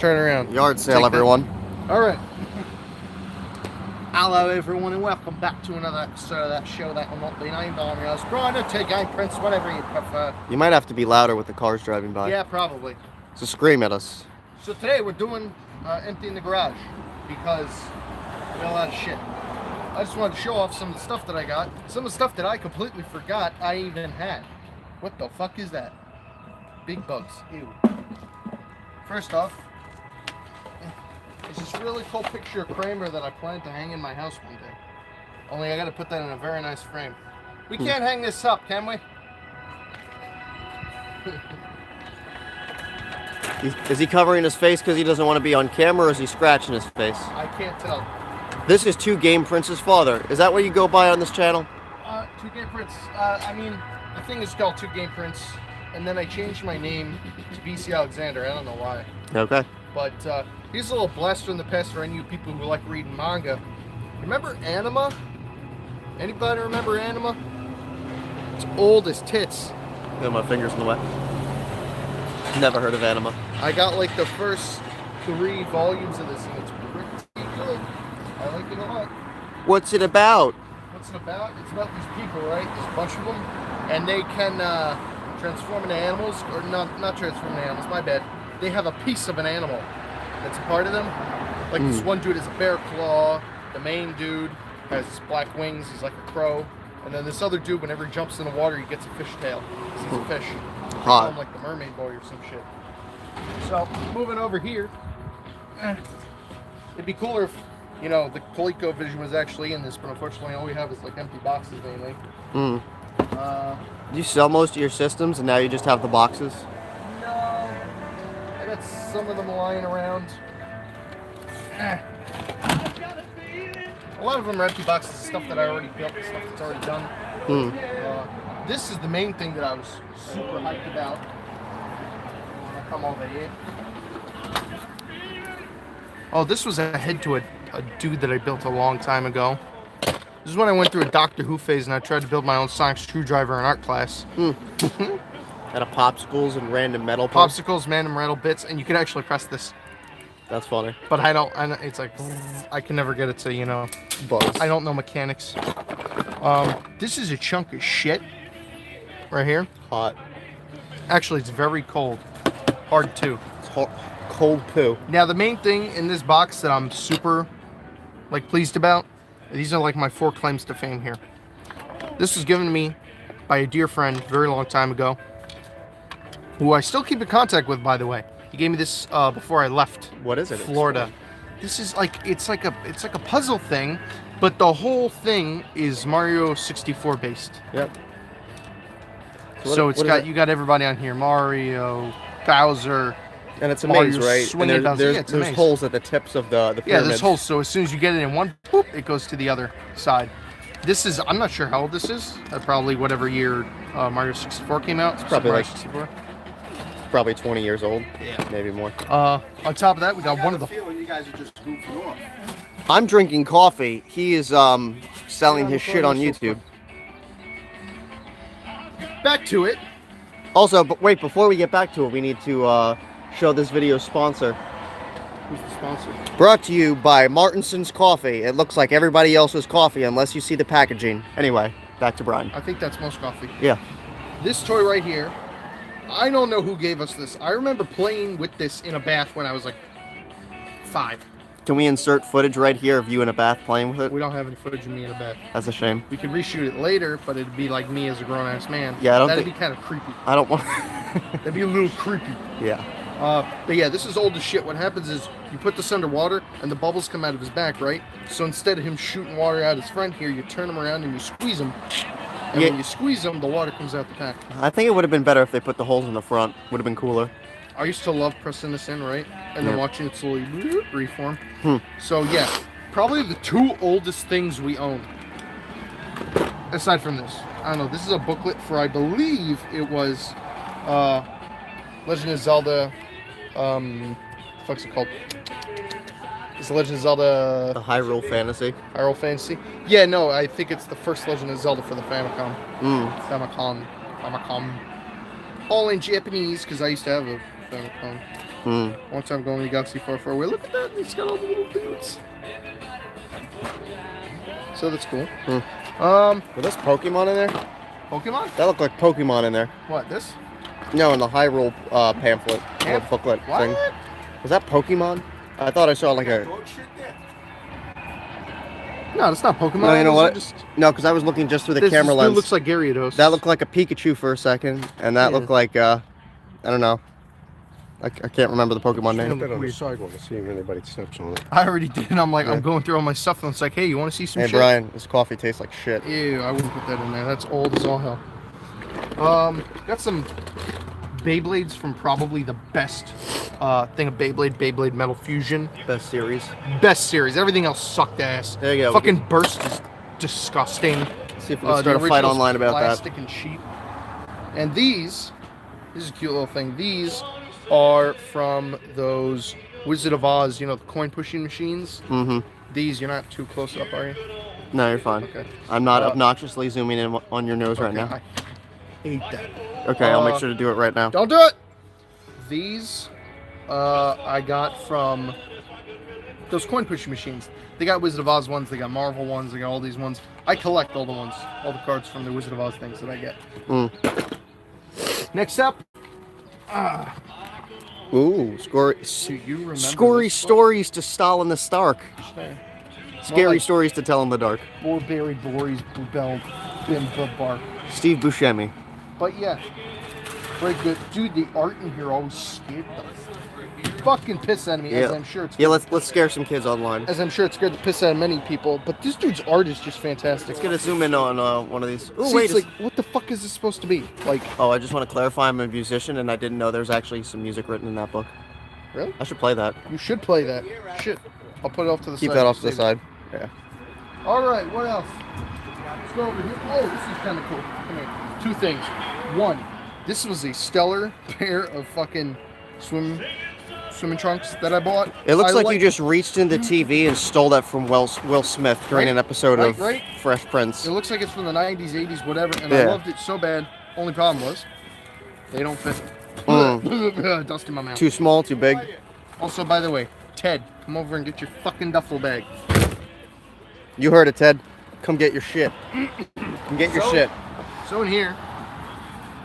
Turn around. Yard sale, Take everyone. All right. Hello, everyone, and welcome back to another episode of that show that will not be named. I'm yours, Brian, take Game Prince, whatever you prefer. You might have to be louder with the cars driving by. Yeah, probably. So scream at us. So today we're doing emptying the garage because we got a lot of shit. I just wanted to show off some of the stuff that I got. Some of the stuff that I completely forgot I even had. What the fuck is that? Big bugs. Ew. First off, it's this really cool picture of Kramer that I plan to hang in my house one day. Only I gotta put that in a very nice frame. We can't hang this up, can we? Is he covering his face because he doesn't want to be on camera, or is he scratching his face? I can't tell. This is 2Game Prince's father. Is that what you go by on this channel? 2Game Prince. I mean, the thing is called 2Game Prince, and then I changed my name to BC Alexander. I don't know why. Okay. But here's a little blast from the past for any of you people who like reading manga. Remember Anima? Anybody remember Anima? It's old as tits. Got my fingers in the way. Never heard of Anima. I got like the first 3 volumes of this, and it's pretty good. I like it a lot. What's it about? What's it about? It's about these people, right? There's a bunch of them, and they can transform into animals, or not transform into animals, my bad. They have a piece of an animal that's a part of them. Like this one dude is a bear claw, the main dude has black wings, he's like a crow, and then this other dude, whenever he jumps in the water, he gets a fish tail. He's a fish. They call him like the mermaid boy or some shit. So, moving over here, it'd be cooler if, you know, the ColecoVision was actually in this, but unfortunately all we have is like empty boxes mainly. You sell most of your systems and now you just have the boxes? No, I got some of them lying around. A lot of them are empty boxes of stuff that I already built, stuff that's already done. This is the main thing that I was super hyped about. I'll come over here. Oh, this was a head to a dude that I built a long time ago. This is when I went through a Doctor Who phase and I tried to build my own sonic screwdriver in art class. Out of popsicles and random metal parts? Popsicles, random metal bits, and you can actually press this. That's funny. But it's like, I can never get it to, you know, Buzz. I don't know mechanics. This is a chunk of shit right here. Hot. Actually, it's very cold. Hard too. It's hot. Cold poo. Now, the main thing in this box that I'm super, like, pleased about, these are like my 4 claims to fame here. This was given to me by a dear friend a very long time ago, who I still keep in contact with, by the way. He gave me this before I left. What is it? Florida. This is like it's like a puzzle thing, but the whole thing is Mario 64 based. Yep. So you got everybody on here: Mario, Bowser. And it's a maze, right? And there's holes at the tips of the pyramids. Yeah, there's holes. So as soon as you get it in one, boop, it goes to the other side. This is, I'm not sure how old this is. Probably whatever year Mario 64 came out. It's probably Mario like 64. Probably 20 years old. Yeah. Maybe more. On top of that, we got one of the. You guys are just goofing off. I'm drinking coffee. He is selling his shit on YouTube. Back to it. Also, but wait, before we get back to it, we need to show this video's sponsor. Who's the sponsor? Brought to you by Martinson's Coffee. It looks like everybody else's coffee unless you see the packaging. Anyway, back to Brian. I think that's most coffee. Yeah. This toy right here, I don't know who gave us this. I remember playing with this in a bath when I was like 5. Can we insert footage right here of you in a bath playing with it? We don't have any footage of me in a bath. That's a shame. We could reshoot it later, but it'd be like me as a grown-ass man. Yeah, That'd be kind of creepy. I don't want... That'd be a little creepy. Yeah. But yeah, this is old as shit. What happens is you put this underwater and the bubbles come out of his back, right? So instead of him shooting water out his front here, you turn him around and you squeeze him. And when you squeeze them, the water comes out the pack. I think it would have been better if they put the holes in the front. Would have been cooler. I used to love pressing this in, right? And then watching it slowly reform. So yeah, probably the 2 oldest things we own. Aside from this. I don't know, this is a booklet for, I believe it was Legend of Zelda, what the fuck's it called? It's the Legend of Zelda... The Hyrule Fantasy. Hyrule Fantasy? Yeah, no, I think it's the first Legend of Zelda for the Famicom. Famicom. All in Japanese, because I used to have a Famicom. Mm. One time going to Galaxy far, far away. Look at that. He's got all the little boots. So that's cool. Were those Pokemon in there? Pokemon? That looked like Pokemon in there. What, this? No, in the Hyrule pamphlet. Or booklet What? thing. Was that Pokemon? I thought I saw like a... Dog shit there. No, it's not Pokemon. No, you know Those are what? Just, No, because I was looking just through the this camera dude lens. looks like Gyarados. That looked like a Pikachu for a second, and that Yeah. looked like, I don't know. I can't remember the Pokemon name. Put that on the sidewalk and see if anybody steps on it. I already did, and I'm like, Yeah. I'm going through all my stuff, and it's like, hey, you want to see some Hey, shit? Brian, this coffee tastes like shit. Ew, I wouldn't put that in there. That's old as all hell. Got some Beyblades from probably the best thing of Beyblade Metal Fusion. Best series. Best series. Everything else sucked ass. There you go. Fucking Burst is disgusting. See if we can The start a fight original's online about that. plastic and cheap. And this is a cute little thing. These are from those Wizard of Oz, you know, the coin pushing machines. Mm-hmm. These, you're not too close up, are you? No, you're fine. Okay. I'm not Uh, obnoxiously zooming in on your nose right Okay, now. I hate that. Okay, I'll make Uh, sure to do it right now. Don't do it! These, I got from those coin pushing machines. They got Wizard of Oz ones, they got Marvel ones, they got all these ones. I collect all the ones, all the cards from the Wizard of Oz things that I get. Mm. Next up, Ooh, do you remember Scory this book? stories to Stalin the Stark. Scary like- stories to tell in the dark. Borberry Boris Bubel Bimba Steve Buscemi. But yeah, very good. Dude, the art in here always scared the fucking piss out of me, as I'm sure it's Yeah, let's scare some kids online. as I'm sure it scared the piss out of many people. But this dude's art is just fantastic. Let's get a zoom in on one of these. Oh See, wait, it's like, what the fuck is this supposed to be? Like, oh, I just want to clarify, I'm a musician, and I didn't know there's actually some music written in that book. really? I should play that. You should play that. Shit. I'll put it off to the Keep side. that off to the Save it. side. Yeah. All right, what else? Let's go over here. Oh, this is kind of cool. Come here. Two things. One, this was a stellar pair of fucking swimming trunks that I bought. It looks I like you just reached into TV and stole that from Will Smith during Right? an episode Right, of right. Fresh Prince. It looks like it's from the 90s, 80s, whatever, and I Yeah. loved it so bad. Only problem was, they don't fit. Dust in my mouth. Too small, too big. Also, by the way, Ted, come over and get your fucking duffel bag. You heard it, Ted. Come get your shit. Come get your shit. So in here,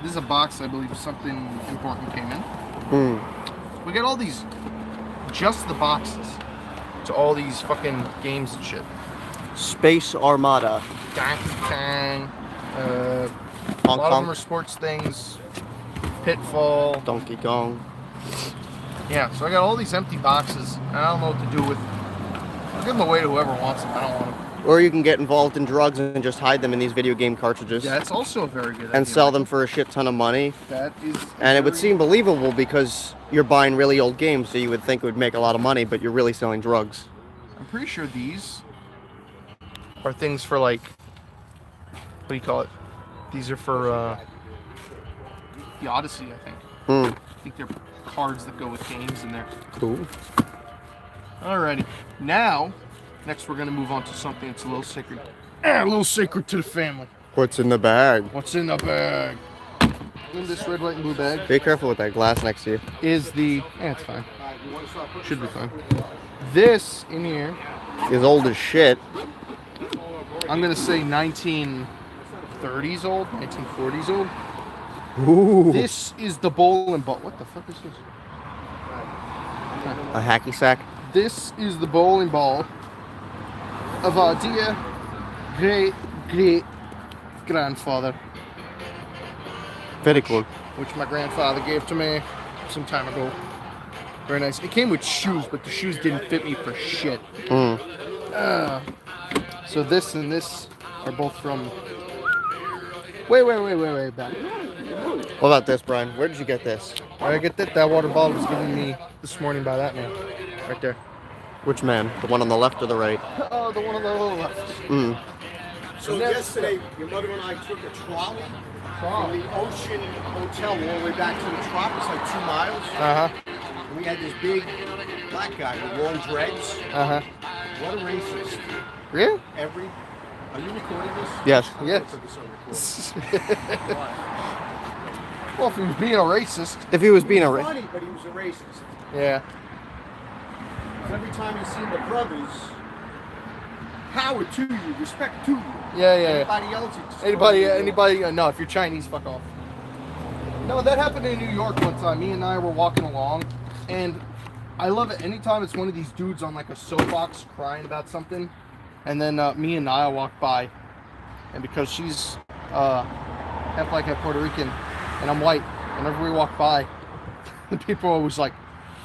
this is a box, I believe something important came in. Mm. We got all these, just the boxes to all these fucking games and shit. Space Armada. Donkey Kong, a Hong lot of them Kong. are sports things. Pitfall. Donkey Kong. Yeah, so I got all these empty boxes, and I don't know what to do with. I'll give them away to whoever wants them. I don't want them. Or you can get involved in drugs and just hide them in these video game cartridges. Yeah, it's also a very good idea. And sell them for a shit ton of money. That is. And it would very- seem believable because you're buying really old games, so you would think it would make a lot of money, but you're really selling drugs. I'm pretty sure these are things for like. What do you call it? These are for the Odyssey, I think. Hmm. I think they're cards that go with games in there. Cool. Alrighty. Now, next we're gonna move on to something that's a little sacred. A little sacred to the family. What's in the bag? What's in the bag? In this red, white, and blue bag Be careful with that glass next to you. is the. It's fine. Should be fine. This in here, Is old as shit. I'm gonna say 1930s old, 1940s old. Ooh. This is the bowling ball. What the fuck is this? A hacky sack. This is the bowling ball of our dear great grandfather, Very cool. which my grandfather gave to me some time ago. Very nice. It came with shoes, but the shoes didn't fit me for shit. Mm. So this and this are both from way back. What about this, Brian? Where did you get this? I get that water bottle was given me this morning by that man, right there. Which man? The one on the left or the right? Oh, the one on the left. Mm. So yesterday, your mother and I took a trolley from the Ocean Hotel all the way back to the tropics, like 2 miles. Uh huh. And we had this big black guy with long dreads. Uh huh. What a racist. Really? Are you recording this? Yes. Yes. Put this on record. Well, if he was being a racist. If he was being a Funny, but he was a racist. Yeah. Every time you see the brothers, power to you, respect to you. Yeah. Anybody else? Anybody? No, if you're Chinese, fuck off. No, that happened in New York one time. Me and I were walking along, and I love it anytime it's one of these dudes on like a soapbox crying about something, and then me and Niall walked by, and because she's half black, half Puerto Rican, and I'm white, whenever we walk by, the people are always like,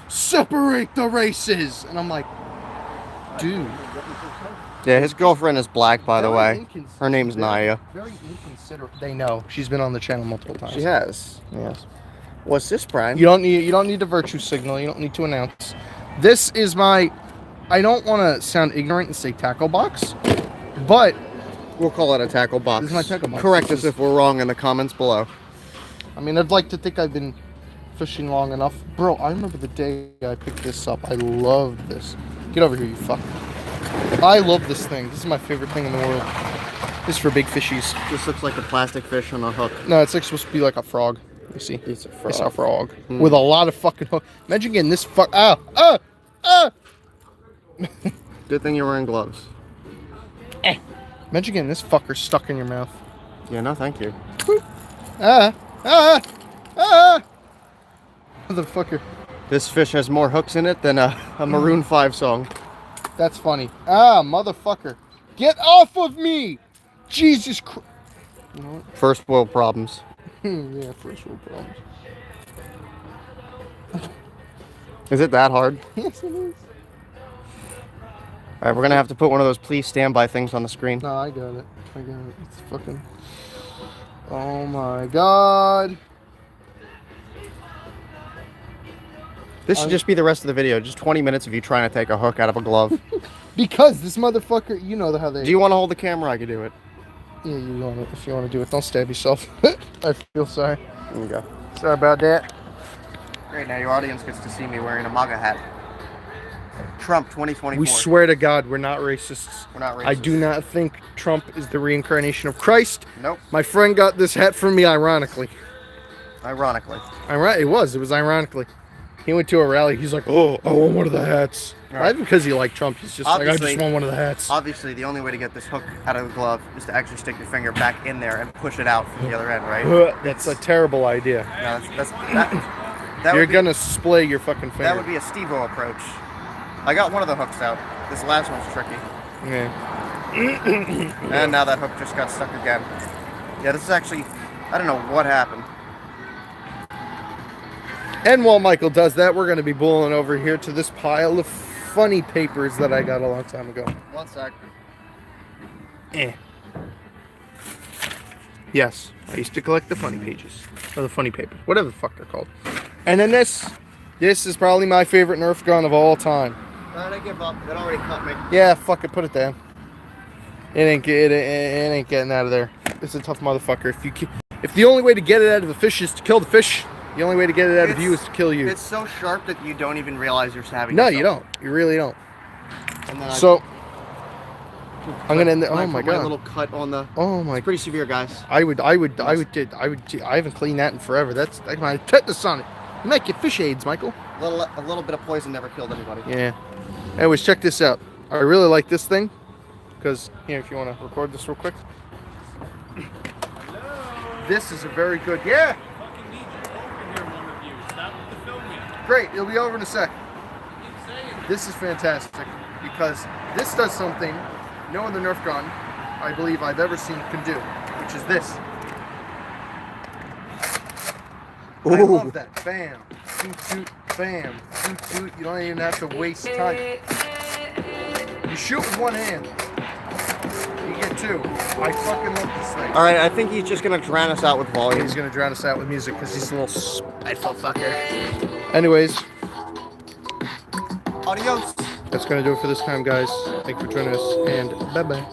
separate the races, and I'm like, dude. Yeah, his girlfriend is black, by the Very way. Her name's Naya. Very inconsiderate. They know. She's been on the channel multiple times. She has. Yes. What's this, Brian? You don't need to virtue signal. You don't need to announce. This is my. I don't want to sound ignorant and say tackle box, but We'll call it a tackle box. This is my tackle box. Correct This us is- if we're wrong in the comments below. I mean, I'd like to think I've been fishing long enough, bro. I remember the day I picked this up. I loved this. Get over here, you fuck. I love this thing. This is my favorite thing in the world. This is for big fishies. This looks like a plastic fish on a hook. No, it's like supposed to be like a frog. You see? It's a frog. It's a frog with a lot of fucking hook. Imagine getting this fuck. Good thing you're wearing gloves. Imagine getting this fucker stuck in your mouth. Yeah, no, thank you. Motherfucker. This fish has more hooks in it than a Maroon 5 song. That's funny. Motherfucker. Get off of me! Jesus Christ. You know what? First world problems. Yeah, first world problems. Is it that hard? Yes, it is. Alright, we're gonna have to put one of those please stand by things on the screen. No, I got it. It's fucking. Oh my god. This should just be the rest of the video. Just 20 minutes of you trying to take a hook out of a glove. Because this motherfucker, you know how they. Do you want to hold the camera? I can do it. Yeah, you want it if you want to do it. Don't stab yourself. I feel sorry. There you go. Sorry about that. Great, now your audience gets to see me wearing a MAGA hat. Trump 2024. We swear to God, we're not racists. We're not racist. I do not think Trump is the reincarnation of Christ. Nope. My friend got this hat from me ironically. Ironically. It was ironically. He went to a rally. He's like, oh, I want one of the hats. Right. Not because he liked Trump. He's just like, I Obviously- just want one of the hats. Obviously, the only way to get this hook out of the glove is to actually stick your finger back in there and push it out from the other end, right? That's a terrible idea. No, that You're would be, gonna splay your fucking finger. That would be a Steve-O approach. I got one of the hooks out. This last one's tricky. Yeah. And now that hook just got stuck again. Yeah, this is actually, I don't know what happened. And while Michael does that, we're gonna be bowling over here to this pile of funny papers that I got a long time ago. One sec. Yes, I used to collect the funny pages. Or the funny papers. Whatever the fuck they're called. And then this is probably my favorite Nerf gun of all time. I give up. It already cut me. Yeah, fuck it, put it down. It ain't getting out of there. It's a tough motherfucker. If the only way to get it out of the fish is to kill the fish, the only way to get it out of you is to kill you. It's so sharp that you don't even realize you're stabbing No, yourself. you don't. You really don't. And then So I'm gonna end it. Oh my my god. little cut on the. Oh my. It's pretty severe, guys. I haven't cleaned that in forever. That's my tetanus on it. You might get fish AIDS, Michael. A little bit of poison never killed anybody. Yeah. Anyways, check this out. I really like this thing because here, if you want to record this real quick. This is a very good. Yeah. Great. It'll be over in a sec. This is fantastic because this does something no other Nerf gun I believe I've ever seen can do, which is this. I Ooh. love that. Bam. Toot toot. Bam. Toot toot. You don't even have to waste time. You shoot with one hand. You get two. I fucking love this thing. All right, I think he's just gonna drown us out with volume. He's gonna drown us out with music because he's a little spiteful fucker. Anyways, Adios. that's gonna do it for this time, guys. Thank you for joining us, and bye bye.